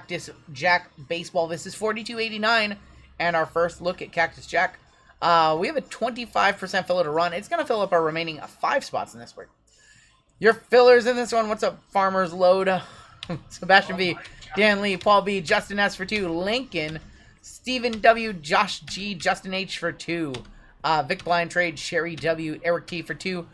Cactus Jack Baseball. This is 42.89, and our first look at Cactus Jack. We have a 25% filler to run. It's going to fill up our remaining 5 spots in this break. Your fillers in this one. What's up, Farmer's Load? Sebastian V, Dan Lee, Paul B, Justin S for 2, Lincoln, Stephen W, Josh G, Justin H for 2, Vic Blind Trade, Sherry W, Eric T for 2,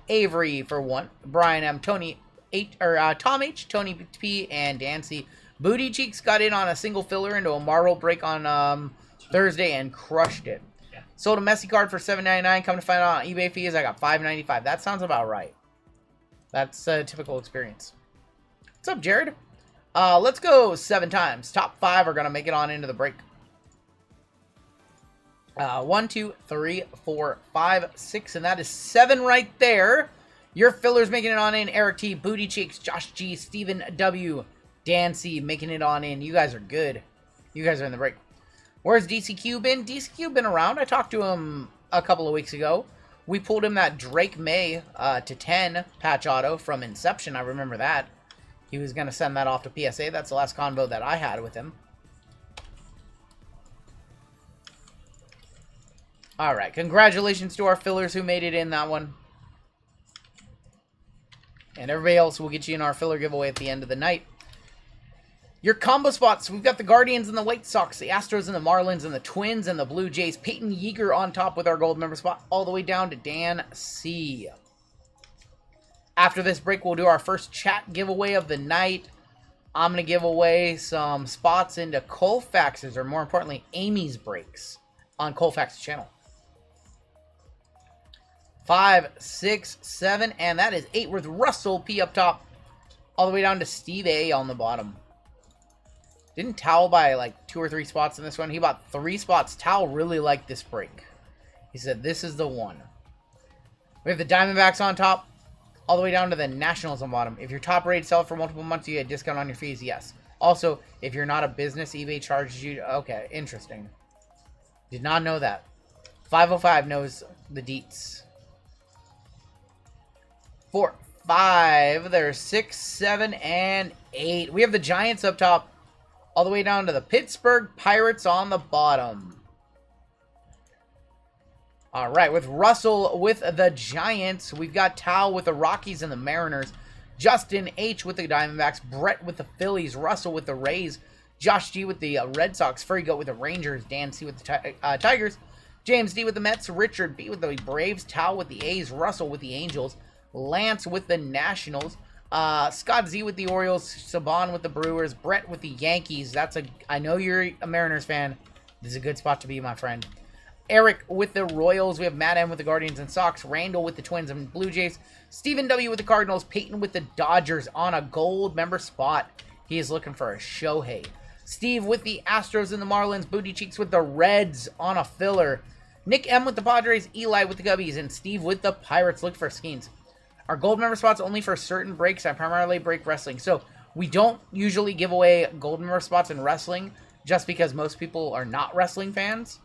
Avery for 1, Brian M, Tony H, Tom H, Tony P, and Dancy. Booty Cheeks got in on a single filler into a Marvel break on Thursday and crushed it. Sold a Messi card for $7.99. Come to find out on eBay fees, I got $5.95. That sounds about right. That's a typical experience. What's up, Jared? Let's go 7 times. Top 5 are going to make it on into the break. 1, 2, 3, 4, 5, 6, and that is 7 right there. Your fillers making it on in. Eric T, Booty Cheeks, Josh G, Stephen W, Dan C making it on in. You guys are good. You guys are in the break. Where's DCQ been? DCQ been around. I talked to him a couple of weeks ago. We pulled him that Drake May to 10 patch auto from Inception. I remember that. He was going to send that off to PSA. That's the last convo that I had with him. All right. Congratulations to our fillers who made it in that one. And everybody else will get you in our filler giveaway at the end of the night. Your combo spots, we've got the Guardians and the White Sox, the Astros and the Marlins and the Twins and the Blue Jays. Peyton Yeager on top with our gold member spot all the way down to Dan C. After this break, we'll do our first chat giveaway of the night. I'm going to give away some spots into Colfax's, or more importantly, Amy's breaks on Colfax's channel. 5, 6, 7, and that is 8 with Russell P up top, all the way down to Steve A on the bottom. Didn't Towel buy like 2 or 3 spots in this one? He bought 3 spots. Towel really liked this break. He said, this is the one. We have the Diamondbacks on top, all the way down to the Nationals on bottom. If your top rated sell for multiple months, you get a discount on your fees. Yes. Also, if you're not a business, eBay charges you. Okay, interesting. Did not know that. 505 knows the deets. 4, 5. There's 6, 7, and 8. We have the Giants up top, all the way down to the Pittsburgh Pirates on the bottom. All right, with Russell with the Giants, we've got Tao with the Rockies and the Mariners, Justin H with the Diamondbacks, Brett with the Phillies, Russell with the Rays, Josh G with the Red Sox, Furry Goat with the Rangers, Dan C with the Tigers, James D with the Mets, Richard B with the Braves, Tao with the A's, Russell with the Angels, Lance with the Nationals, Scott Z with the Orioles, Saban with the Brewers, Brett with the Yankees. I know you're a Mariners fan. This is a good spot to be, my friend. Eric with the Royals. We have Matt M with the Guardians and Sox, Randall with the Twins and Blue Jays, Stephen W with the Cardinals, Peyton with the Dodgers on a gold member spot. He is looking for a Shohei. Steve with the Astros and the Marlins, Booty Cheeks with the Reds on a filler, Nick M with the Padres, Eli with the Gubbies, and Steve with the Pirates. Look for Skeens. Our gold member spots only for certain breaks. I primarily break wrestling. So we don't usually give away gold member spots in wrestling just because most people are not wrestling fans.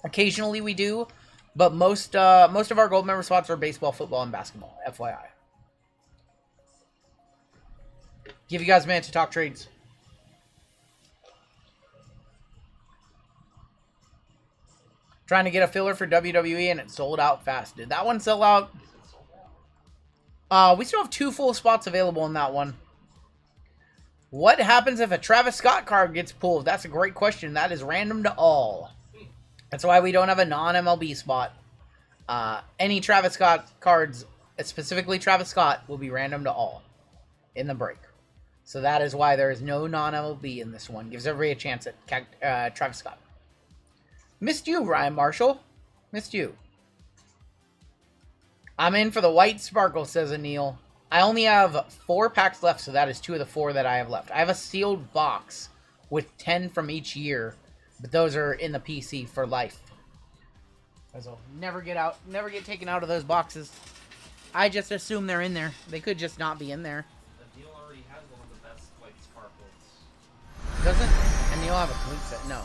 Occasionally we do, but most of our gold member spots are baseball, football, and basketball, FYI. Give you guys a minute to talk trades. Trying to get a filler for WWE and it sold out fast. Did that one sell out? We still have 2 full spots available in that one. What happens if a Travis Scott card gets pulled? That's a great question. That is random to all. That's why we don't have a non-MLB spot. Any Travis Scott cards, specifically Travis Scott, will be random to all in the break. So that is why there is no non-MLB in this one. Gives everybody a chance at Travis Scott. Missed you, Ryan Marshall. Missed you. I'm in for the white sparkle, says Anil. I only have 4 packs left, so that is 2 of the 4 that I have left. I have a sealed box with 10 from each year, but those are in the PC for life. So never get taken out of those boxes. I just assume they're in there. They could just not be in there. Anil already has one of the best white sparkles. Doesn't Anil have a complete set? No.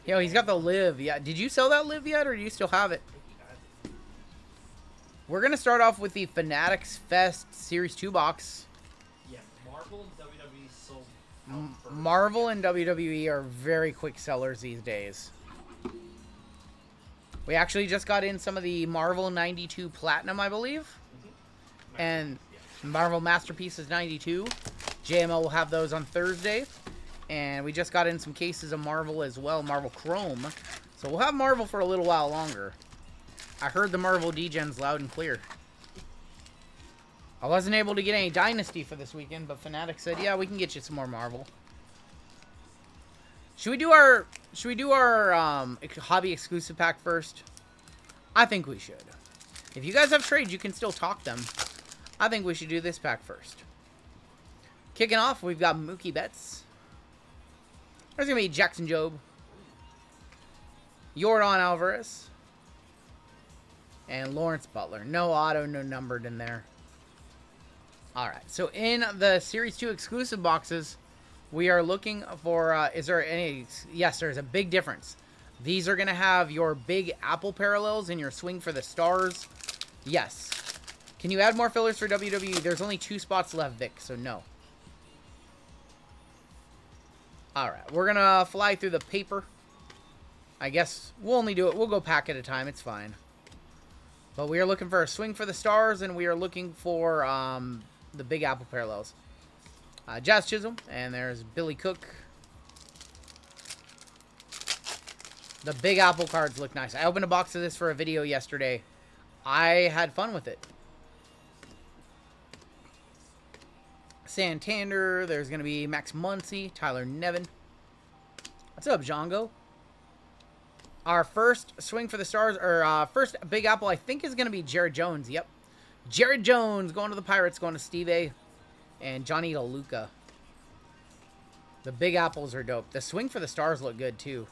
Yo, he's got the live. Yeah. Did you sell that live yet, or do you still have it? We're going to start off with the Fanatics Fest Series 2 box. Yeah, Marvel and WWE sold Marvel and WWE are very quick sellers these days. We actually just got in some of the Marvel 92 Platinum, I believe. And Marvel Masterpieces 92. JML will have those on Thursday. And we just got in some cases of Marvel as well, Marvel Chrome. So we'll have Marvel for a little while longer. I heard the Marvel Degens loud and clear. I wasn't able to get any Dynasty for this weekend, but Fnatic said, yeah, we can get you some more Marvel. Should we do our hobby exclusive pack first? I think we should. If you guys have trades, you can still talk them. I think we should do this pack first. Kicking off, we've got Mookie Betts. There's going to be Jackson Jobe. Yordan Alvarez. And Lawrence Butler. No auto, no numbered in there. Alright, so in the Series 2 exclusive boxes, we are looking for, is there any, yes, there's a big difference. These are going to have your big Apple parallels in your Swing for the Stars. Yes. Can you add more fillers for WWE? There's only 2 spots left, Vic, so no. Alright, we're going to fly through the paper. I guess we'll only do it, we'll go pack at a time, it's fine. But we are looking for a Swing for the Stars, and we are looking for the Big Apple parallels. Jazz Chisholm, and there's Billy Cook. The Big Apple cards look nice. I opened a box of this for a video yesterday. I had fun with it. Santander, there's going to be Max Muncy, Tyler Nevin. What's up, Django? Our first Swing for the Stars, or first Big Apple, I think is going to be Jared Jones. Yep. Jared Jones going to the Pirates, going to Steve A. And Johnny DeLuca. The Big Apples are dope. The Swing for the Stars look good, too.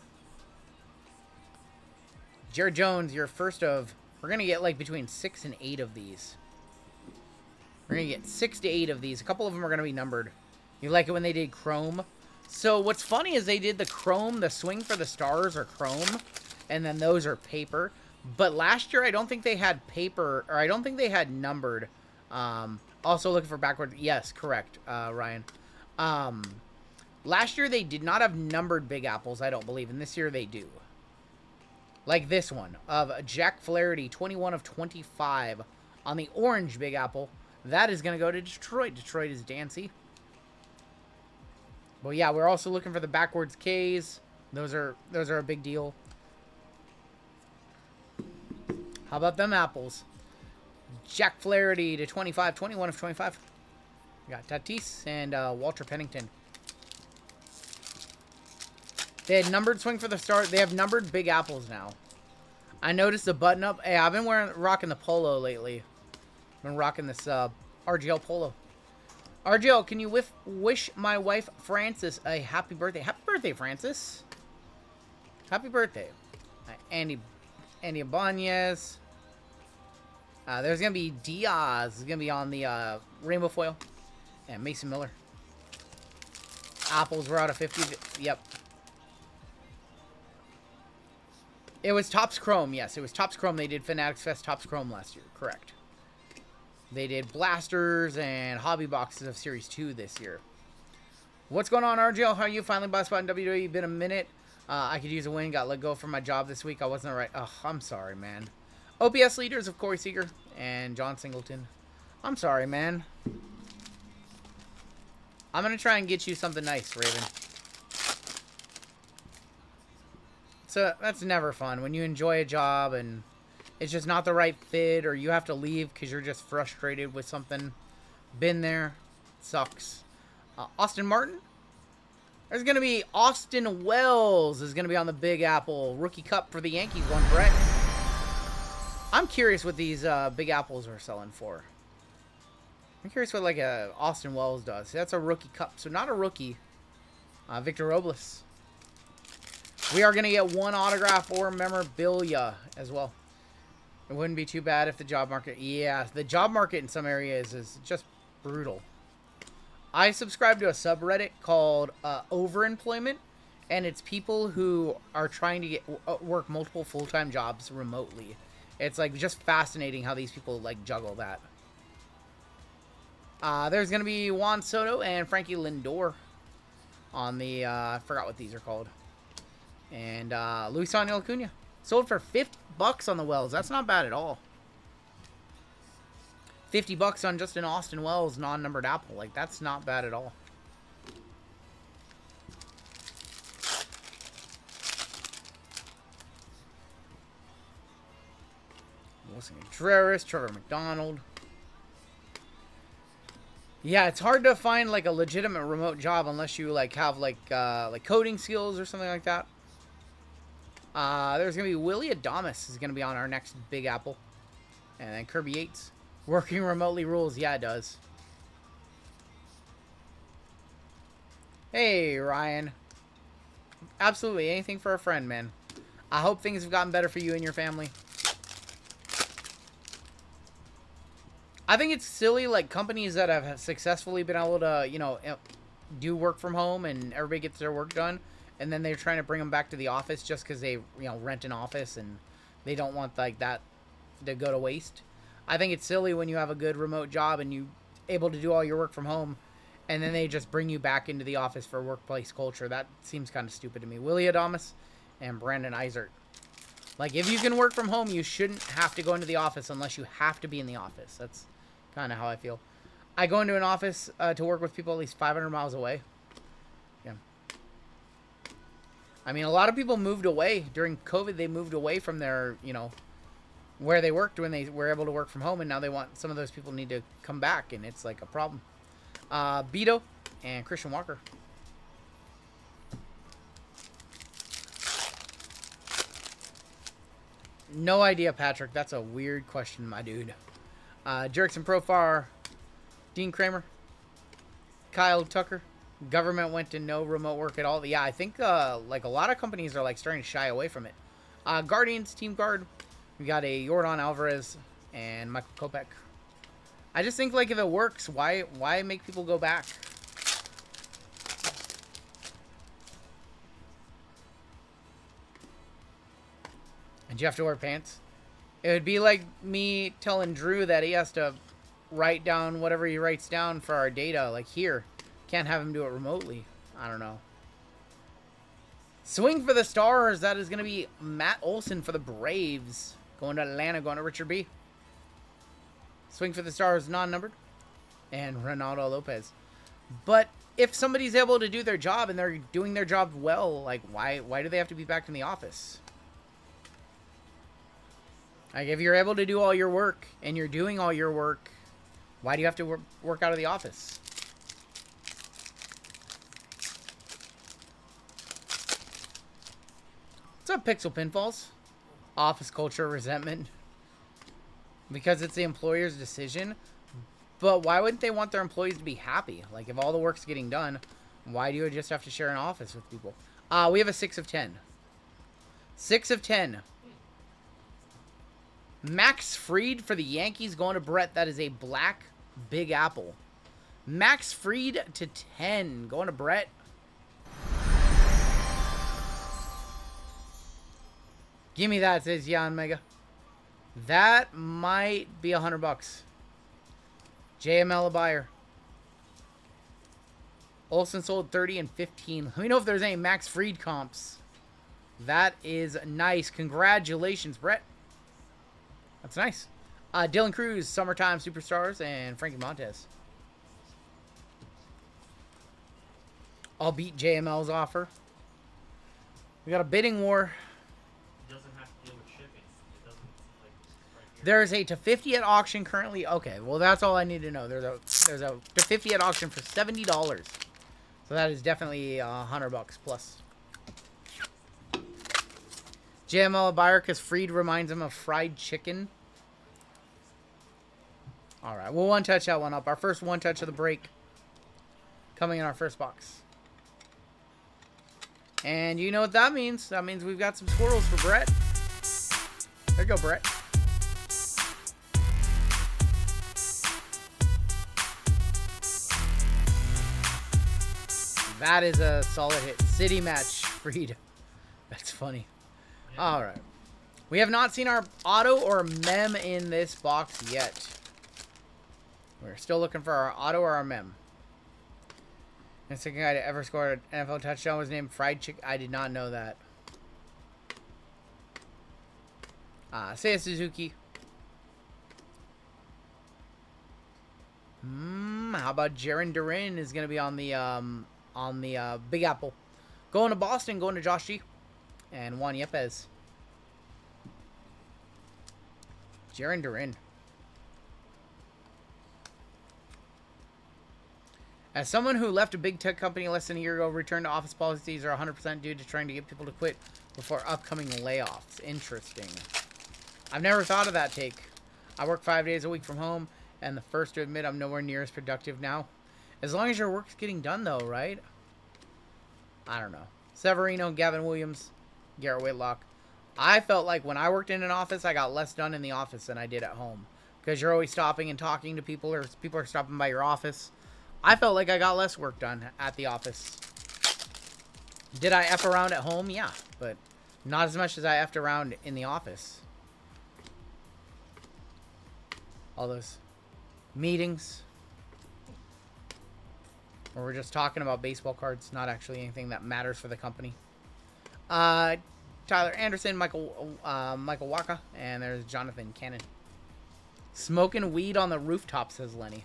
Jared Jones, your first of... We're going to get, like, between 6 and 8 of these. We're going to get 6 to 8 of these. A couple of them are going to be numbered. You like it when they did Chrome? So, what's funny is they did the Chrome, the Swing for the Stars are Chrome. And then those are paper. But last year, I don't think they had paper... Or I don't think they had numbered... Also looking for backward. Yes, correct, Ryan. Last year they did not have numbered Big Apples, I don't believe. And this year they do. Like this one of Jack Flaherty, 21 of 25 on the orange Big Apple. That is going to go to Detroit. Detroit is Dancy. But yeah, we're also looking for the backwards Ks. Those are a big deal. How about them apples? Jack Flaherty to 25, 21 of 25. We got Tatis and Walter Pennington. They had numbered Swing for the Stars. They have numbered Big Apples now. I noticed the button up. Hey, I've been rocking the polo lately. I've been rocking this RGL polo. RGL, can you wish my wife Frances a happy birthday? Happy birthday, Frances. Happy birthday. Andy Ibanez. There's going to be Diaz. Is going to be on the rainbow foil. And Mason Miller. Apples were out of 50. Yep. It was Topps Chrome. Yes, it was Topps Chrome. They did Fanatics Fest Topps Chrome last year. Correct. They did blasters and hobby boxes of Series 2 this year. What's going on, RGL? How are you? Finally bought a spot in WWE. Been a minute. I could use a win. Got let go from my job this week. I wasn't right. Oh, I'm sorry, man. OPS leaders of Corey Seager and John Singleton. I'm sorry, man. I'm going to try and get you something nice, Raven. So that's never fun when you enjoy a job and it's just not the right fit, or you have to leave because you're just frustrated with something. Been there. Sucks. Austin Martin. There's going to be Austin Wells is going to be on the Big Apple. Rookie Cup for the Yankees. One Brett. I'm curious what these Big Apples are selling for. I'm curious what like a Austin Wells does. That's a Rookie Cup. So not a rookie. Victor Robles. We are going to get one autograph or memorabilia as well. It wouldn't be too bad if the job market... Yeah, the job market in some areas is just brutal. I subscribe to a subreddit called Overemployment, and it's people who are trying to work multiple full-time jobs remotely. It's like just fascinating how these people like juggle that. There's going to be Juan Soto and Frankie Lindor. on the, I forgot what these are called. And Luis Angel Acuna. Sold for $50 on the Wells. That's not bad at all. $50 on just an Austin Wells non-numbered apple. Like, that's not bad at all. Wilson Contreras, Trevor McDonald. Yeah, it's hard to find like a legitimate remote job unless you like have like coding skills or something like that. There's gonna be Willie Adames is gonna be on our next Big Apple, and then Kirby Yates. Working remotely rules. Yeah, it does. Hey, Ryan. Absolutely anything for a friend, man. I hope things have gotten better for you and your family. I think it's silly, like, companies that have successfully been able to, you know, do work from home and everybody gets their work done, and then they're trying to bring them back to the office just because they, you know, rent an office and they don't want, like, that to go to waste. I think it's silly when you have a good remote job and you're able to do all your work from home, and then they just bring you back into the office for workplace culture. That seems kind of stupid to me. Willie Adames and Brandon Eisert. Like, if you can work from home, you shouldn't have to go into the office unless you have to be in the office. That's kind of how I feel. I go into an office to work with people at least 500 miles away. Yeah. I mean, a lot of people moved away. During COVID, they moved away from their, you know, where they worked when they were able to work from home, and now they want, some of those people need to come back, and it's like a problem. Beto and Christian Walker. No idea, Patrick. That's a weird question, my dude. Jerickson Profar, Dean Kramer, Kyle Tucker. Government went to no remote work at all. Yeah, I think like a lot of companies are like starting to shy away from it. Guardians, Team Guard. We got a Yordan Alvarez and Michael Kopech. I just think like if it works, why make people go back? And you have to wear pants? It would be like me telling Drew that he has to write down whatever he writes down for our data. Like here, can't have him do it remotely. I don't know. Swing for the Stars. That is going to be Matt Olson for the Braves. Going to Atlanta, going to Richard B. Swing for the Stars, non-numbered. And Ronaldo Lopez. But if somebody's able to do their job and they're doing their job well, like why do they have to be back in the office? Like, if you're able to do all your work and you're doing all your work, why do you have to work out of the office? What's up, Pixel Pinfalls? Office culture, resentment. Because it's the employer's decision. But why wouldn't they want their employees to be happy? Like, if all the work's getting done, why do you just have to share an office with people? We have a 6 of 10. 6 of 10. Max Fried for the Yankees going to Brett. That is a black Big Apple. Max Fried to 10 going to Brett. Give me that, says Jan Mega. That might be $100. JML a buyer. Olsen sold 30 and 15. Let me know if there's any Max Fried comps. That is nice. Congratulations, Brett. That's nice. Dylan Cruz, Summertime Superstars, and Frankie Montez. I'll beat JML's offer. We got a bidding war. It doesn't have to deal with shipping. It doesn't, like, right here. There's a to 50 at auction currently. Okay, well, that's all I need to know. There's a to 50 at auction for $70. So that is definitely $100 plus. JML a buyer because Fried reminds him of fried chicken. All right, we'll one-touch that one up. Our first one-touch of the break coming in our first box. And you know what that means. That means we've got some squirrels for Brett. There you go, Brett. That is a solid hit. City match, Fried. That's funny. All right. We have not seen our auto or mem in this box yet. We're still looking for our auto or our mem. The second guy to ever score an NFL touchdown was named Fried Chicken. I did not know that. Seiya Suzuki. How about Jarren Duran is going to be on the Big Apple. Going to Boston, going to Josh G. And Juan Yepes. Jarren Duran. As someone who left a big tech company less than a year ago, return to office policies are 100% due to trying to get people to quit before upcoming layoffs. Interesting. I've never thought of that take. I work 5 days a week from home, and the first to admit I'm nowhere near as productive now. As long as your work's getting done, though, right? I don't know. Severino, Gavin Williams, Garrett Whitlock. I felt like when I worked in an office, I got less done in the office than I did at home. Because you're always stopping and talking to people, or people are stopping by your office. I felt like I got less work done at the office. Did I F around at home? Yeah, but not as much as I F'd around in the office. All those meetings where we're just talking about baseball cards, not actually anything that matters for the company. Tyler Anderson, Michael Waka, and there's Jonathan Cannon. Smoking weed on the rooftop, says Lenny.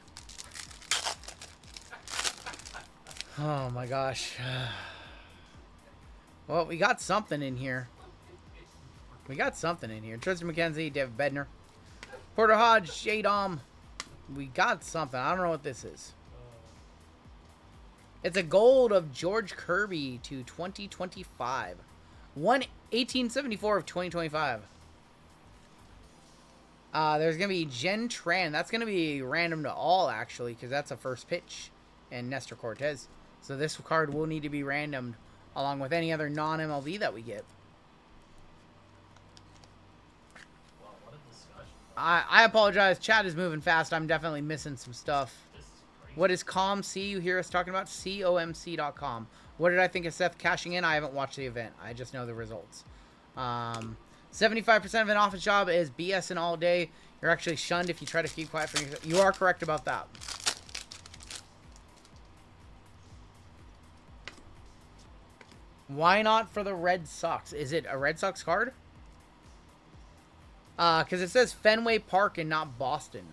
Oh my gosh. Well, we got something in here. Tristan McKenzie, David Bednar. Porter Hodge, J-Dom. We got something. I don't know what this is. It's a gold of George Kirby to 2025. 1874 of 2025. There's going to be Jen Tran. That's going to be random to all, actually, because that's a first pitch. And Nestor Cortez. So this card will need to be randomed along with any other non-MLB that we get. Wow, what a discussion. I apologize. Chat is moving fast. I'm definitely missing some stuff. This is crazy. What is COMC? You hear us talking about? COMC.com. What did I think of Seth cashing in? I haven't watched the event. I just know the results. 75% of an office job is BSing all day. You're actually shunned if you try to keep quiet for yourself. You are correct about that. Why not for the Red Sox? Is it a Red Sox card? Because it says Fenway Park and not Boston.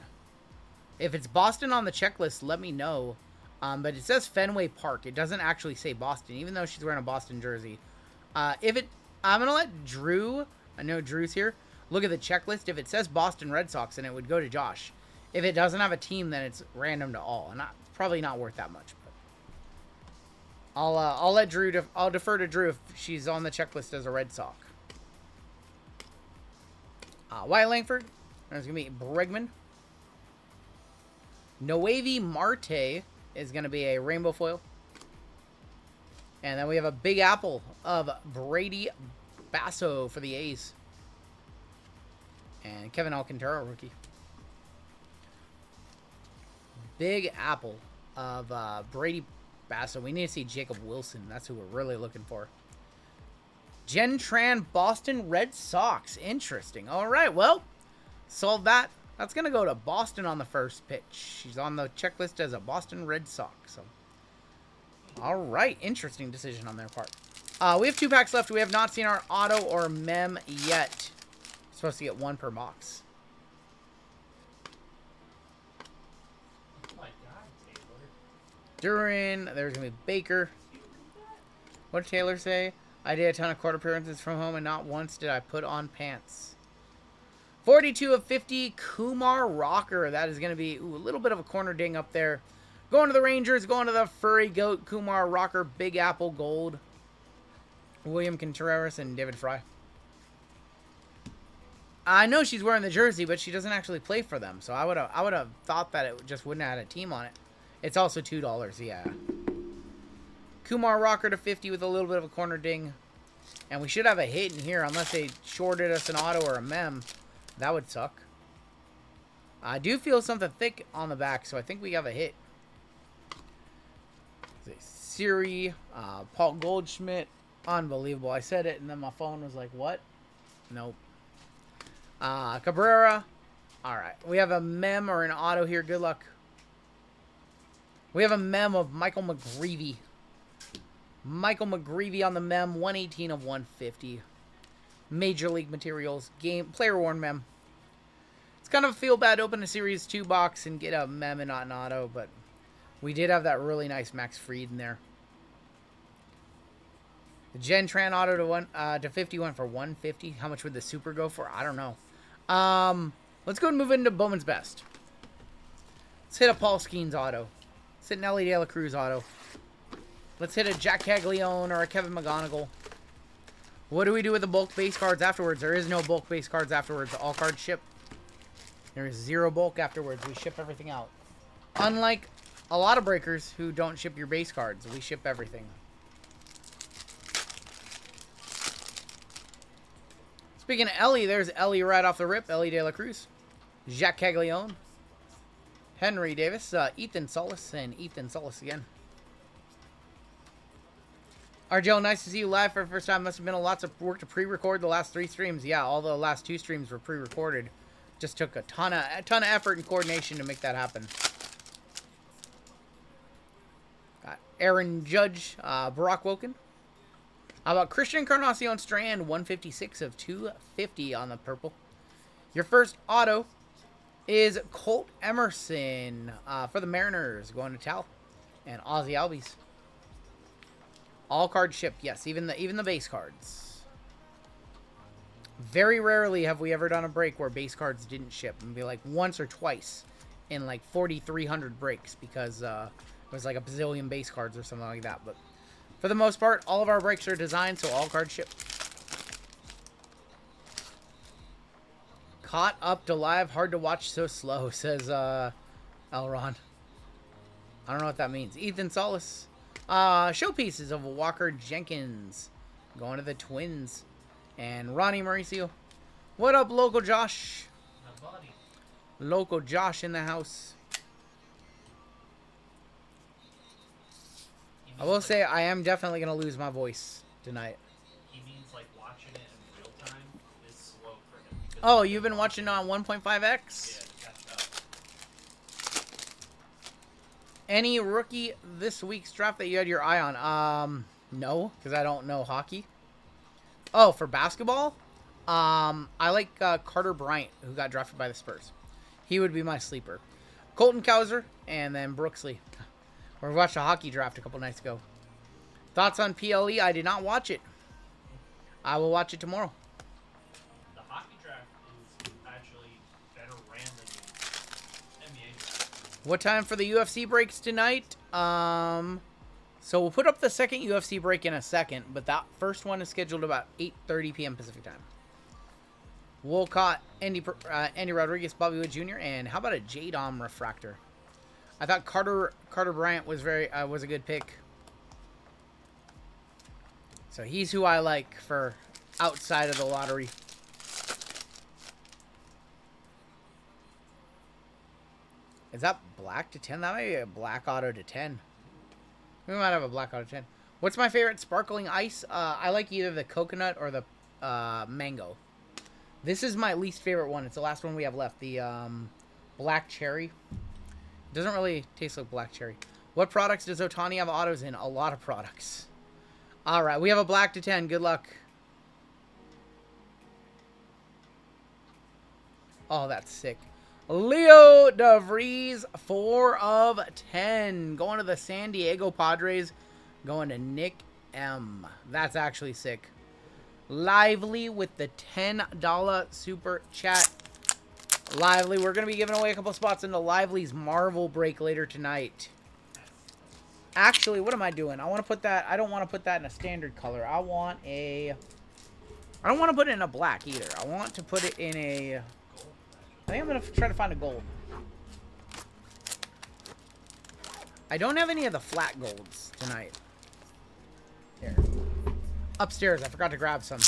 If it's Boston on the checklist, let me know. But it says Fenway Park. It doesn't actually say Boston, even though she's wearing a Boston jersey. I'm going to let Drew, I know Drew's here, look at the checklist. If it says Boston Red Sox, then it would go to Josh. If it doesn't have a team, then it's random to all. And probably not worth that much. I'll let Drew. I'll defer to Drew if she's on the checklist as a Red Sox. Wyatt Langford. There's gonna be Bregman. Noevi Marte is gonna be a rainbow foil. And then we have a big apple of Brady Basso for the A's. And Kevin Alcantara, rookie. Big apple of Brady Basso. We need to see Jacob Wilson. That's who we're really looking for. Jen Tran, Boston Red Sox. Interesting. All right, well, solved that. That's going to go to Boston on the first pitch. She's on the checklist as a Boston Red Sox. So, all right, interesting decision on their part. We have 2 packs left. We have not seen our auto or mem yet. We're supposed to get 1 per box. Duran, there's going to be Baker. What did Taylor say? I did a ton of court appearances from home, and not once did I put on pants. 42 of 50, Kumar Rocker. That is going to be a little bit of a corner ding up there. Going to the Rangers, going to the Furry Goat, Kumar Rocker, Big Apple Gold. William Contreras and David Fry. I know she's wearing the jersey, but she doesn't actually play for them. So I would have thought that it just wouldn't have had a team on it. It's also $2, yeah. Kumar Rocker to 50 with a little bit of a corner ding. And we should have a hit in here unless they shorted us an auto or a mem. That would suck. I do feel something thick on the back, so I think we have a hit. Siri, Paul Goldschmidt. Unbelievable. I said it, and then my phone was like, what? Nope. Cabrera. All right. We have a mem or an auto here. Good luck. We have a mem of Michael McGreevy. Michael McGreevy on the mem, 118 of 150. Major League Materials game player worn mem. It's kind of a feel bad open a series 2 box and get a mem and not an auto, but we did have that really nice Max Fried in there. The Gentran auto to 50 went for 150. How much would the super go for? I don't know. Let's go and move into Bowman's Best. Let's hit a Paul Skeens auto. Let's hit an Ellie De La Cruz auto. Let's hit a Jack Caglione or a Kevin McGonigal. What do we do with the bulk base cards afterwards? There is no bulk base cards afterwards. All cards ship. There is 0 bulk afterwards. We ship everything out. Unlike a lot of breakers who don't ship your base cards, we ship everything. Speaking of Ellie, there's Ellie right off the rip. Ellie De La Cruz. Jack Caglione. Henry Davis. Ethan Solis. And Ethan Solis again. RGL, nice to see you live for the first time. Must have been lots of work to pre-record the last 3 streams. Yeah, all the last 2 streams were pre-recorded. Just took a ton of effort and coordination to make that happen. Got Aaron Judge, Barack Woken. How about Christian Encarnacion Strand, 156 of 250 on the purple. Your first auto is Colt Emerson for the Mariners, going to Tal. And Ozzy Albies. All cards shipped, yes, even the base cards. Very rarely have we ever done a break where base cards didn't ship. And be like once or twice in like 4,300 breaks because it was like a bazillion base cards or something like that. But for the most part, all of our breaks are designed, so all cards ship. Caught up to live, hard to watch, so slow, says Elron. I don't know what that means. Ethan Solis. Showpieces of Walker Jenkins. Going to the Twins. And Ronnie Mauricio. What up, Local Josh? My buddy. Local Josh in the house. I will say I am definitely going to lose my voice tonight. He means like watching it in real time is slow for him. Oh, you've been watching on 1.5x? Yeah, to catch up. Any rookie this week's draft that you had your eye on? No, because I don't know hockey. Oh, for basketball? I like Carter Bryant, who got drafted by the Spurs. He would be my sleeper. Colton Cowser, and then Brooksley. We watched a hockey draft a couple nights ago. Thoughts on PLE? I did not watch it. I will watch it tomorrow. The hockey draft is actually better ran than the NBA draft. What time for the UFC breaks tonight? So we'll put up the second UFC break in a second, but that first one is scheduled about 8:30 p.m. Pacific time. Wolcott, Andy Rodriguez, Bobby Wood Jr., and how about a J-Dom refractor? I thought Carter Bryant was was a good pick. So he's who I like for outside of the lottery. Is that black to 10? That might be a black auto to 10. We might have a black auto 10. What's my favorite sparkling ice? I like either the coconut or the mango. This is my least favorite one. It's the last one we have left. The black cherry. It doesn't really taste like black cherry. What products does Otani have autos in? A lot of products. All right, we have a black to 10. Good luck. Oh, that's sick. Leo DeVries, 4 of 10. Going to the San Diego Padres. Going to Nick M. That's actually sick. Lively with the $10 super chat. Lively, we're going to be giving away a couple spots into Lively's Marvel break later tonight. Actually, what am I doing? I want to put that, I don't want to put that in a standard color. I don't want to put it in a black either. I want to put it in a, I think I'm going to try to find a gold. I don't have any of the flat golds tonight. Here. Upstairs, I forgot to grab some.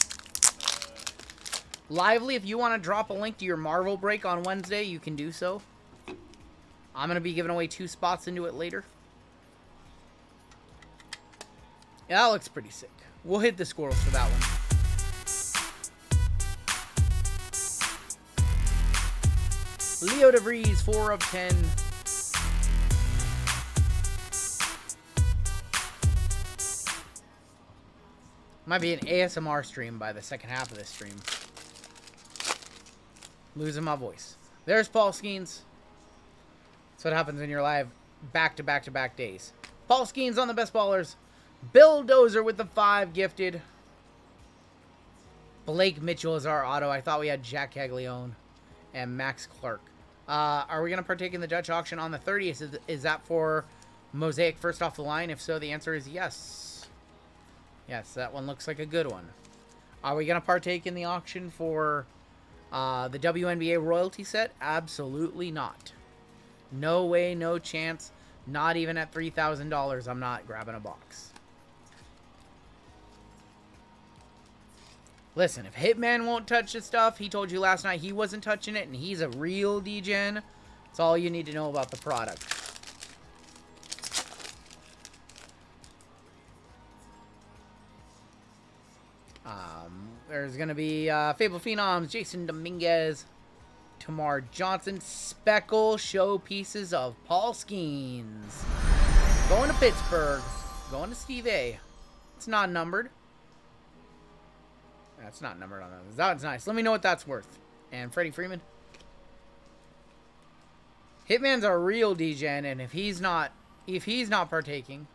Lively, if you want to drop a link to your Marvel break on Wednesday, you can do so. I'm going to be giving away 2 spots into it later. Yeah, that looks pretty sick. We'll hit the squirrels for that one. Leo DeVries, 4 of 10. Might be an ASMR stream by the second half of this stream. Losing my voice. There's Paul Skeens. That's what happens when you're live back-to-back-to-back days. Paul Skeens on the best ballers. Bill Dozer with the 5 gifted. Blake Mitchell is our auto. I thought we had Jack Caglione and Max Clark. Are we going to partake in the Dutch auction on the 30th? Is that for Mosaic first off the line? If so, the answer is yes. Yes, that one looks like a good one. Are we going to partake in the auction for the WNBA royalty set? Absolutely not. No way, no chance. Not even at $3,000, I'm not grabbing a box. Listen, if Hitman won't touch this stuff, he told you last night he wasn't touching it, and he's a real degen. That's all you need to know about the product. There's going to be Fable Phenoms, Jason Dominguez, Tamar Johnson, Speckle showpieces of Paul Skeens. Going to Pittsburgh. Going to Steve A. It's not numbered. That's not numbered on those. That's nice. Let me know what that's worth. And Freddie Freeman. Hitman's a real degen, and if he's not partaking,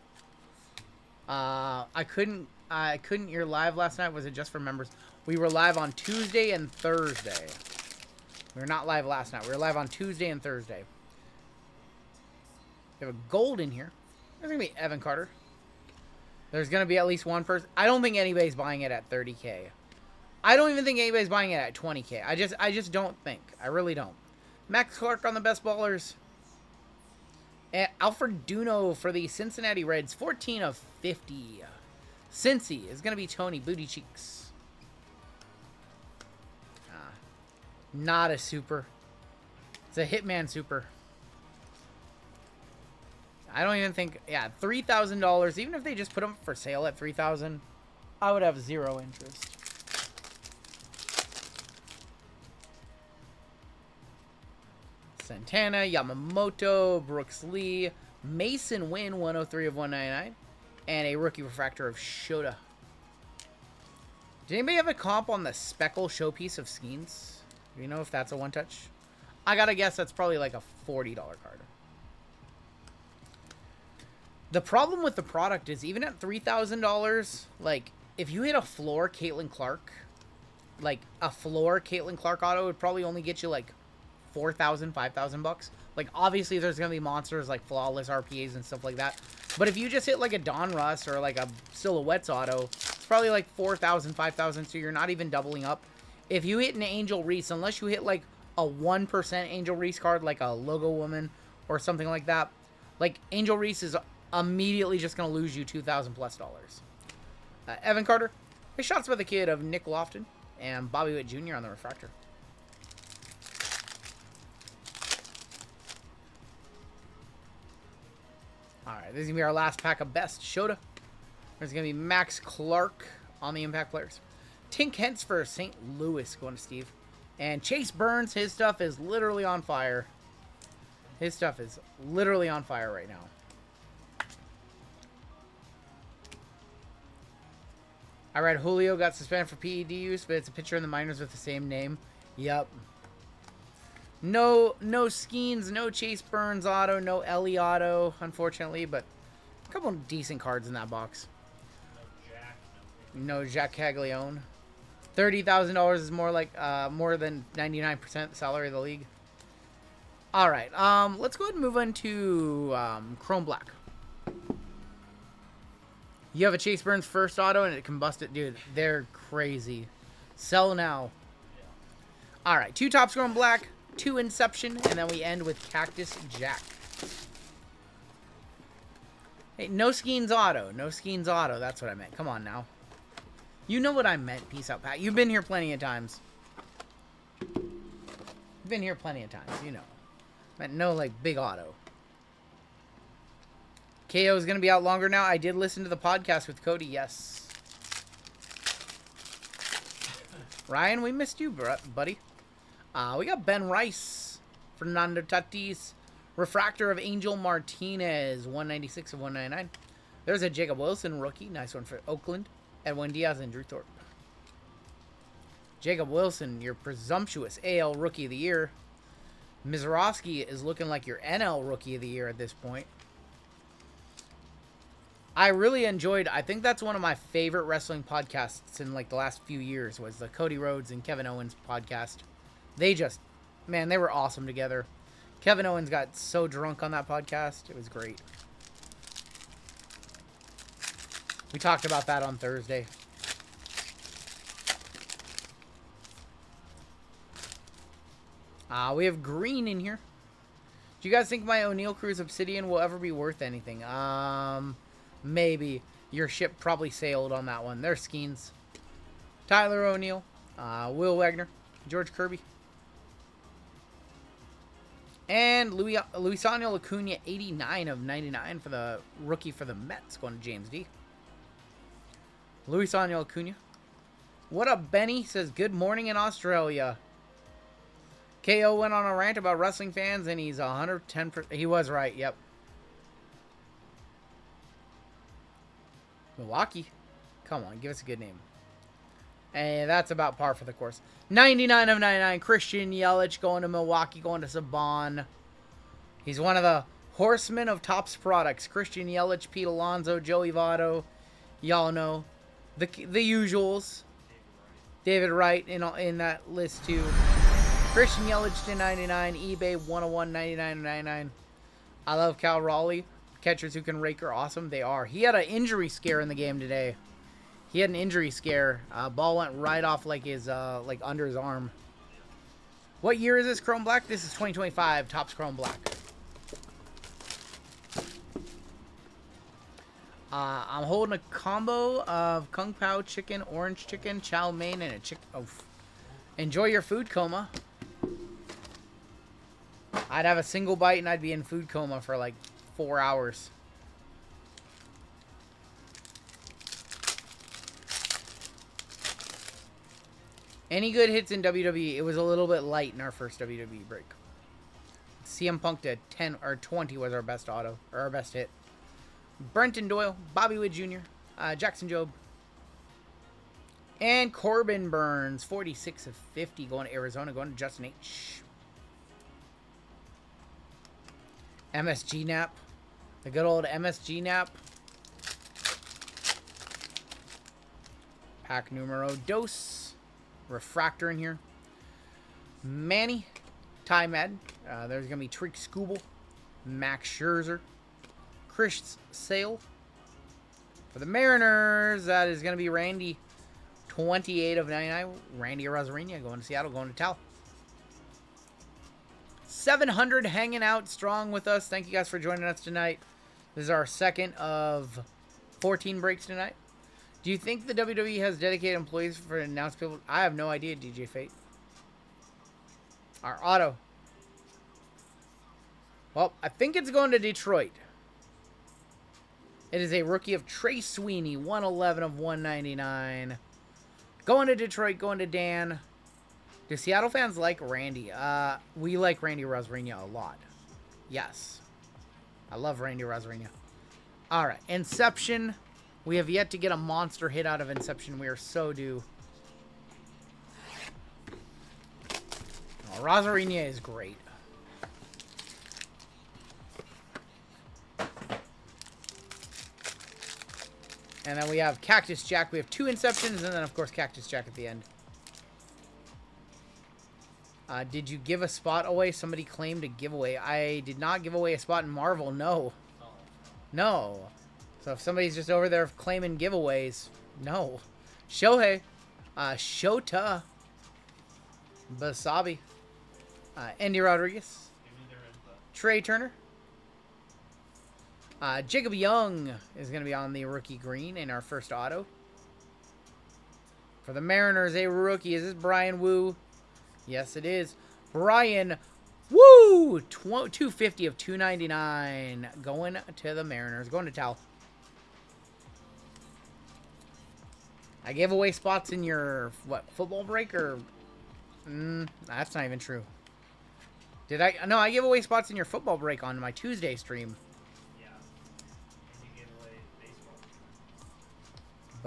I couldn't your live last night, was it just for members? We were live on Tuesday and Thursday. We were not live last night. We were live on Tuesday and Thursday. We have a gold in here. There's going to be Evan Carter. There's going to be at least one person. I don't think anybody's buying it at 30K. I don't even think anybody's buying it at 20K. I just don't think. I really don't. Max Clark on the best ballers. And Alfred Duno for the Cincinnati Reds. 14 of 50. Cincy is going to be Tony Booty Cheeks. Not a super. It's a Hitman super. I don't even think... Yeah, $3,000. Even if they just put them for sale at $3,000, I would have zero interest. Santana, Yamamoto, Brooks Lee, Mason Wynn, 103 of 199, and a rookie refractor of Shota. Did anybody have a comp on the Speckle showpiece of Skeens? Do you know if that's a one-touch? I gotta guess that's probably like a $40 card. The problem with the product is even at $3,000, like, if you hit a floor Caitlin Clark, like, a floor Caitlin Clark auto would probably only get you, like, $4,000, $5,000 bucks. Like, obviously, there's gonna be monsters like flawless RPAs and stuff like that. But if you just hit, like, a Don Russ or, like, a Silhouettes auto, it's probably, like, $4,000, $5,000, so you're not even doubling up. If you hit an Angel Reese, unless you hit, like, a 1% Angel Reese card, like a Logo Woman or something like that, like, Angel Reese is immediately just going to lose you $2,000 plus. Evan Carter, his shots by the kid of Nick Lofton, and Bobby Witt Jr. on the refractor. Alright, this is going to be our last pack of best Shota. There's going to be Max Clark on the Impact players. Tink Hentz for St. Louis going to Steve. And Chase Burns, his stuff is literally on fire. His stuff is literally on fire right now. I read Julio got suspended for PED use, but it's a pitcher in the minors with the same name. Yep. No Skeens, no Chase Burns auto, no Ellie auto, unfortunately, but a couple of decent cards in that box. No Jack Caglione. $30,000 is more like more than 99% salary of the league. All right, let's go ahead and move on to Chrome Black. You have a Chase Burns first auto and it combusted, dude. They're crazy. Sell now. All right, 2 Topps Chrome Black, 2 Inception, and then we end with Cactus Jack. Hey, no Skeens auto. No Skeens auto. That's what I meant. Come on now. You know what I meant. Peace out, Pat. You've been here plenty of times. You've been here plenty of times. You know. I meant no, like, big auto. KO is going to be out longer now. I did listen to the podcast with Cody. Yes. Ryan, we missed you, buddy. We got Ben Rice. Fernando Tatis. Refractor of Angel Martinez. 196 of 199. There's a Jacob Wilson rookie. Nice one for Oakland. Edwin Diaz and Drew Thorpe. Jacob Wilson, your presumptuous AL Rookie of the Year. Mizorowski is looking like your NL Rookie of the Year at this point. I really enjoyed, I think that's one of my favorite wrestling podcasts in like the last few years, was the Cody Rhodes and Kevin Owens podcast. They just, man, they were awesome together. Kevin Owens got so drunk on that podcast. It was great. We talked about that on Thursday. We have green in here. Do you guys think my O'Neill Cruz Obsidian will ever be worth anything? Maybe. Your ship probably sailed on that one. There's Skeens. Tyler O'Neill. Will Wagner. George Kirby. And Luisano Acuna, 89 of 99 for the rookie for the Mets, going to James D. Luisano Acuna. What up, Benny? Says, good morning in Australia. KO went on a rant about wrestling fans, and he's 110%. He was right, yep. Milwaukee. Come on, give us a good name. And that's about par for the course. 99 of 99. Christian Yelich going to Milwaukee, going to Saban. He's one of the horsemen of Topps products. Christian Yelich, Pete Alonso, Joey Votto. Y'all know. The usuals. David Wright in that list too. Christian Yelich to 99. eBay 101, 99 99. I love Cal Raleigh. Catchers who can rake are awesome. They are. He had an injury scare in the game today. He had an injury scare. Ball went right off like his like under his arm. What year is this Chrome Black? This is 2025 Topps Chrome Black. I'm holding a combo of Kung Pao chicken, orange chicken, chow mein, and a chicken. Oh, enjoy your food coma. I'd have a single bite and I'd be in food coma for like 4 hours. Any good hits in WWE? It was a little bit light in our first WWE break. CM Punk to 10 or 20 was our best auto, or our best hit. Brenton Doyle, Bobby Wood Jr., Jackson Jobe, and Corbin Burns, 46 of 50, going to Arizona, going to Justin H. MSG Nap, the good old MSG Nap. Pack numero dos. Refractor in here. Manny, Ty Madden. There's going to be Trick Scooble, Max Scherzer, Chris Sale. For the Mariners, that is going to be Randy, 28 of 99. Randy Rosarina going to Seattle, going to Tal. 700 hanging out strong with us. Thank you guys for joining us tonight. This is our second of 14 breaks tonight. Do you think the WWE has dedicated employees for announce people? I have no idea, DJ Fate. Our auto. Well, I think it's going to Detroit. It is a rookie of Trey Sweeney, 111 of 199. Going to Detroit, going to Dan. Do Seattle fans like Randy? We like Randy Rosarina a lot. Yes. I love Randy Rosarina. All right, Inception. We have yet to get a monster hit out of Inception. We are so due. Oh, Rosarina is great. And then we have Cactus Jack. We have 2 Inceptions, and then, of course, Cactus Jack at the end. Did you give a spot away? Somebody claimed a giveaway. I did not give away a spot in Marvel. No. No. So if somebody's just over there claiming giveaways, no. Shohei. Shota. Basabi. Andy Rodriguez. Trey Turner. Jacob Young is going to be on the rookie green in our first auto. For the Mariners, a rookie. Is this Brian Wu? Yes, it is. Brian Wu! 250 of 299. Going to the Mariners. Going to Tal. I gave away spots in your, what, football break? Or that's not even true. Did I? No, I gave away spots in your football break on my Tuesday stream.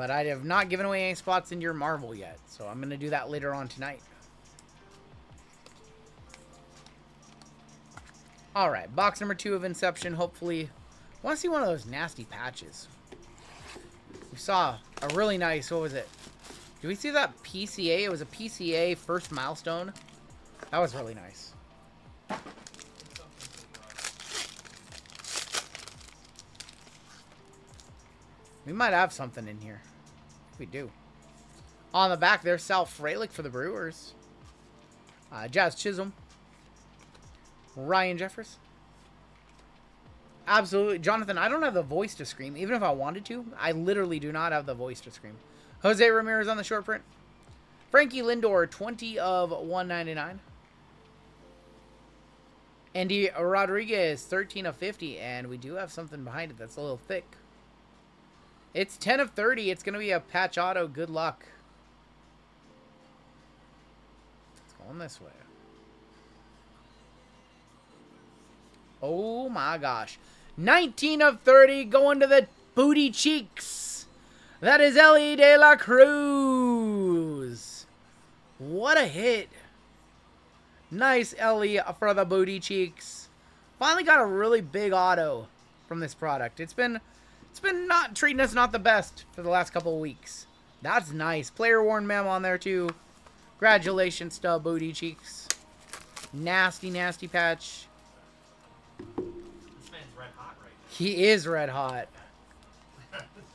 But I have not given away any spots into your Marvel yet. So I'm going to do that later on tonight. Alright, box number 2 of Inception. Hopefully, I want to see one of those nasty patches. We saw a really nice, what was it? Did we see that PCA? It was a PCA first milestone. That was really nice. We might have something in here. We do. On the back, there's Sal Frelick for the Brewers. Jazz Chisholm. Ryan Jeffers. Absolutely. Jonathan, I don't have the voice to scream. Even if I wanted to, I literally do not have the voice to scream. Jose Ramirez on the short print. Frankie Lindor, 20 of 199. Andy Rodriguez, 13 of 50. And we do have something behind it that's a little thick. It's 10 of 30. It's going to be a patch auto. Good luck. It's going this way. Oh my gosh. 19 of 30 going to the booty cheeks. That is Ellie De La Cruz. What a hit. Nice Ellie for the booty cheeks. Finally got a really big auto from this product. It's been not treating us not the best for the last couple of weeks. That's nice. Player worn mem on there too. Congratulations to booty cheeks. Nasty, nasty patch. This man's red hot right now. He is red hot.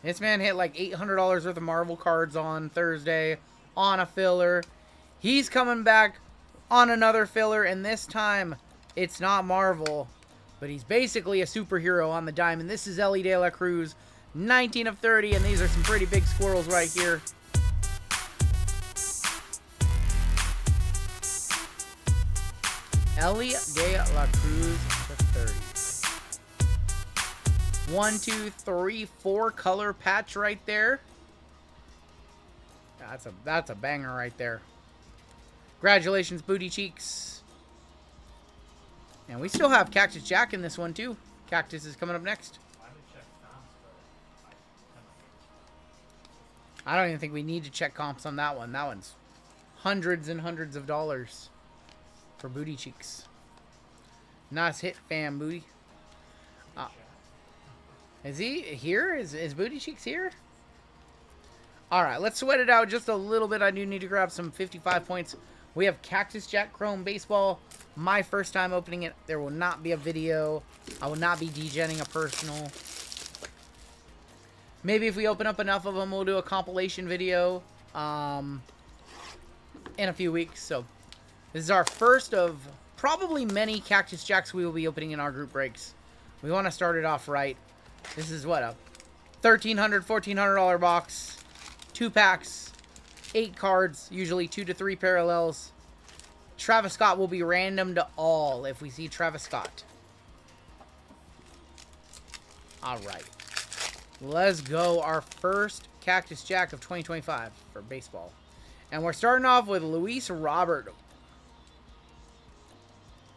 This man hit like $800 worth of Marvel cards on Thursday on a filler. He's coming back on another filler, and this time it's not Marvel, but he's basically a superhero on the diamond. This is Ellie De La Cruz, 19 of 30, and these are some pretty big squirrels right here. Ellie De La Cruz for 30. 1, 2, 3, 4 color patch right there. That's a banger right there. Congratulations, booty cheeks. And we still have Cactus Jack in this one too. Cactus is coming up next. I don't even think we need to check comps on that one. That one's hundreds and hundreds of dollars for booty cheeks. Nice hit, fam, booty. Is he here? Is Booty Cheeks here? Alright, let's sweat it out just a little bit. I do need to grab some 55 points. We have Cactus Jack Chrome Baseball. My first time opening it. There will not be a video. I will not be degenning a personal. Maybe if we open up enough of them, we'll do a compilation video in a few weeks. So, this is our first of probably many Cactus Jacks we will be opening in our group breaks. We want to start it off right. This is what, a $1,300, $1,400 box. 2 packs. 8 cards. Usually 2 to 3 parallels. Travis Scott will be random to all if we see Travis Scott. Alright. Let's go. Our first Cactus Jack of 2025 for baseball. And we're starting off with Luis Robert.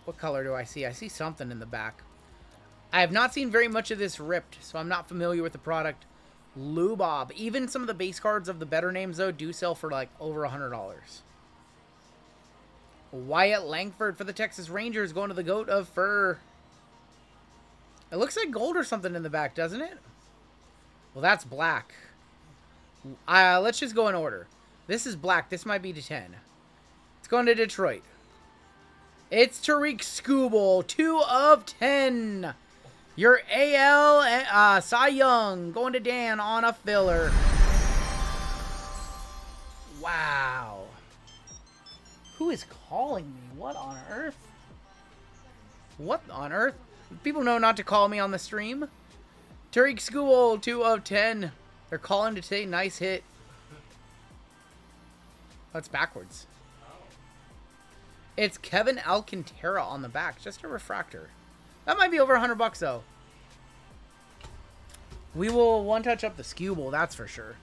What color do I see? I see something in the back. I have not seen very much of this ripped, so I'm not familiar with the product. Lou Bob. Even some of the base cards of the better names, though, do sell for like over $100. Wyatt Langford for the Texas Rangers going to the GOAT of Fur. It looks like gold or something in the back, doesn't it? Well, that's black. Let's just go in order. This is black. This might be to 10. It's going to Detroit. It's Tariq Skubal, 2 of 10. Your AL Cy Young going to Dan on a filler. Wow. Who is calling me? What on earth? What on earth? People know not to call me on the stream. Tariq Skubal, 2 of 10. They're calling to say nice hit. That's backwards. It's Kevin Alcantara on the back. Just a refractor. That might be over $100 though. We will one-touch up the Skubal, that's for sure.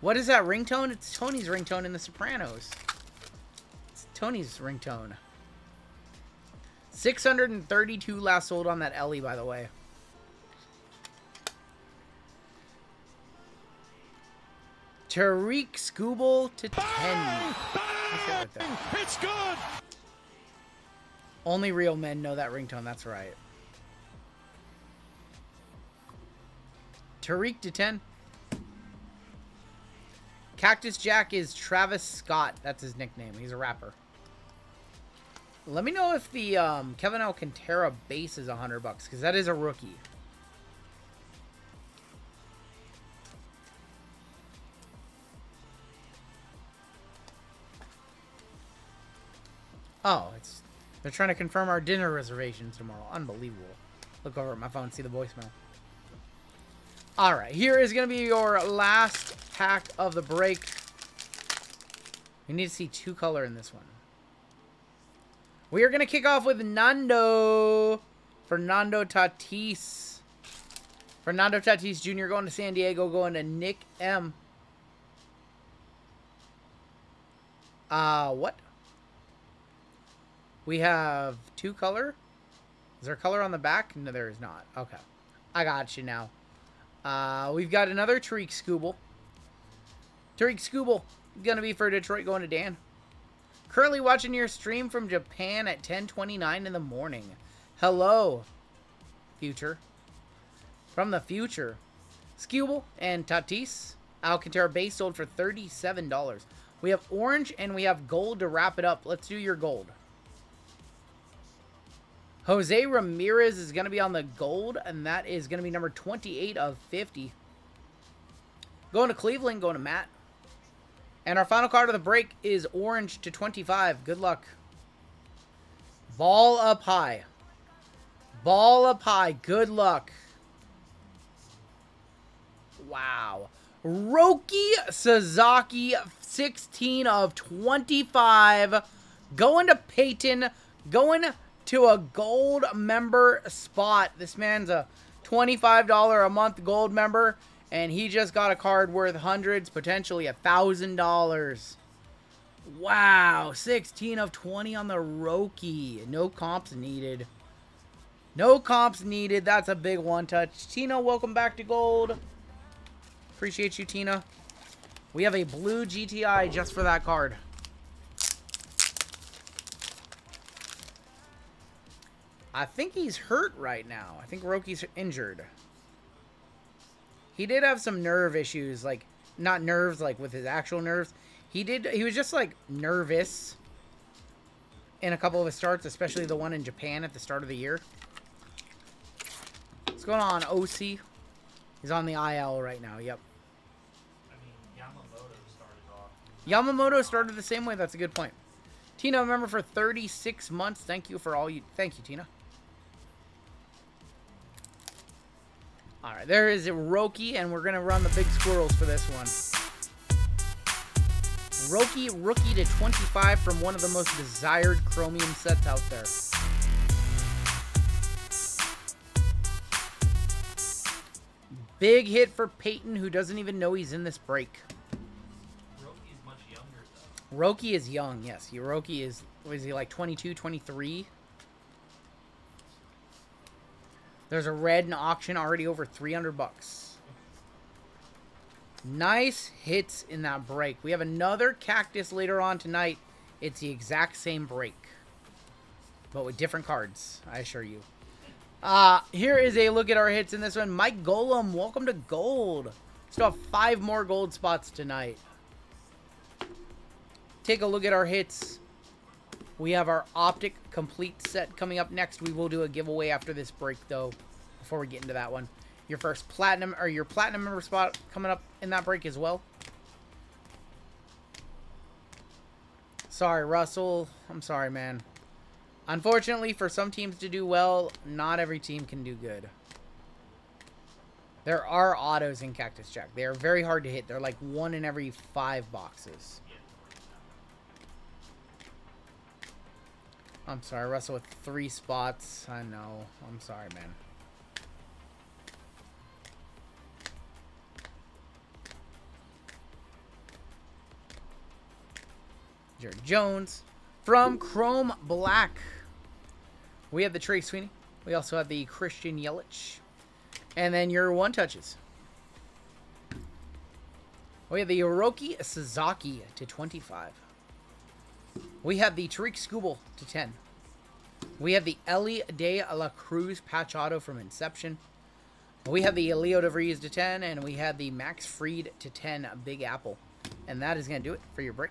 What is that ringtone? It's Tony's ringtone in The Sopranos. It's Tony's ringtone. 632 last sold on that Ellie, by the way. Tariq Skubal to 10. Right there. It's good. Only real men know that ringtone. That's right. Tariq to 10. Cactus Jack is Travis Scott. That's his nickname. He's a rapper. Let me know if the Kevin Alcantara base is $100 because that is a rookie. Oh, they're trying to confirm our dinner reservations tomorrow. Unbelievable. Look over at my phone, see the voicemail. All right, here is going to be your last pack of the break. We need to see 2 color in this one. We are going to kick off with Fernando Tatis. Fernando Tatis Jr. going to San Diego, going to Nick M. What? We have 2 color. Is there color on the back? No, there is not. Okay. I got you now. We've got another Tariq Skubal. Tariq Skubal. Going to be for Detroit, going to Dan. Currently watching your stream from Japan at 10:29 in the morning. Hello, future. From the future. Skubal and Tatis. Alcantara base sold for $37. We have orange and we have gold to wrap it up. Let's do your gold. Jose Ramirez is going to be on the gold, and that is going to be number 28 of 50. Going to Cleveland, going to Matt. And our final card of the break is orange to 25. Good luck. Ball up high. Ball up high. Good luck. Wow. Roki Sasaki, 16 of 25. Going to Peyton. Going to a gold member spot. This man's a $25 a month gold member, and he just got a card worth hundreds, potentially $1,000. Wow, 16 of 20 on the Roki. No comps needed. No comps needed. That's a big one touch. Tina, welcome back to gold. Appreciate you, Tina. We have a blue GTI just for that card. I think he's hurt right now. I think Roki's injured. He did have some nerve issues, like, not nerves, like, with his actual nerves. He was just, like, nervous in a couple of his starts, especially the one in Japan at the start of the year. What's going on, OC? He's on the IL right now, yep. I mean, Yamamoto started off. Yamamoto started the same way. That's a good point. Tina, member for 36 months. Thank you for all you... Thank you, Tina. All right, there is a Roki, and we're going to run the big squirrels for this one. Roki, rookie to 25 from one of the most desired chromium sets out there. Big hit for Peyton, who doesn't even know he's in this break. Roki's much younger, though. Roki is young, yes. Roki is, was he like 22, 23? There's a red in auction already over $300. Nice hits in that break. We have another cactus later on tonight. It's the exact same break, but with different cards, I assure you. Here is a look at our hits in this one. Mike Golem, welcome to gold. Still have 5 more gold spots tonight. Take a look at our hits. We have our Optic Complete set coming up next. We will do a giveaway after this break, though, before we get into that one. Your first platinum, or your platinum member spot coming up in that break as well. Sorry, Russell. I'm sorry, man. Unfortunately, for some teams to do well, not every team can do good. There are autos in Cactus Jack. They are very hard to hit. They're like 1 in every 5 boxes. I'm sorry, Russell, with 3 spots. I know. I'm sorry, man. Jared Jones from Chrome Black. We have the Trey Sweeney. We also have the Christian Yelich. And then your one touches. We have the Hiroki Sasaki to 25. We have the Tariq Skubal to 10. We have the Ellie de la Cruz patch auto from Inception. We have the Leo DeVries to 10, and we have the Max Fried to 10 Big Apple. And that is going to do it for your break.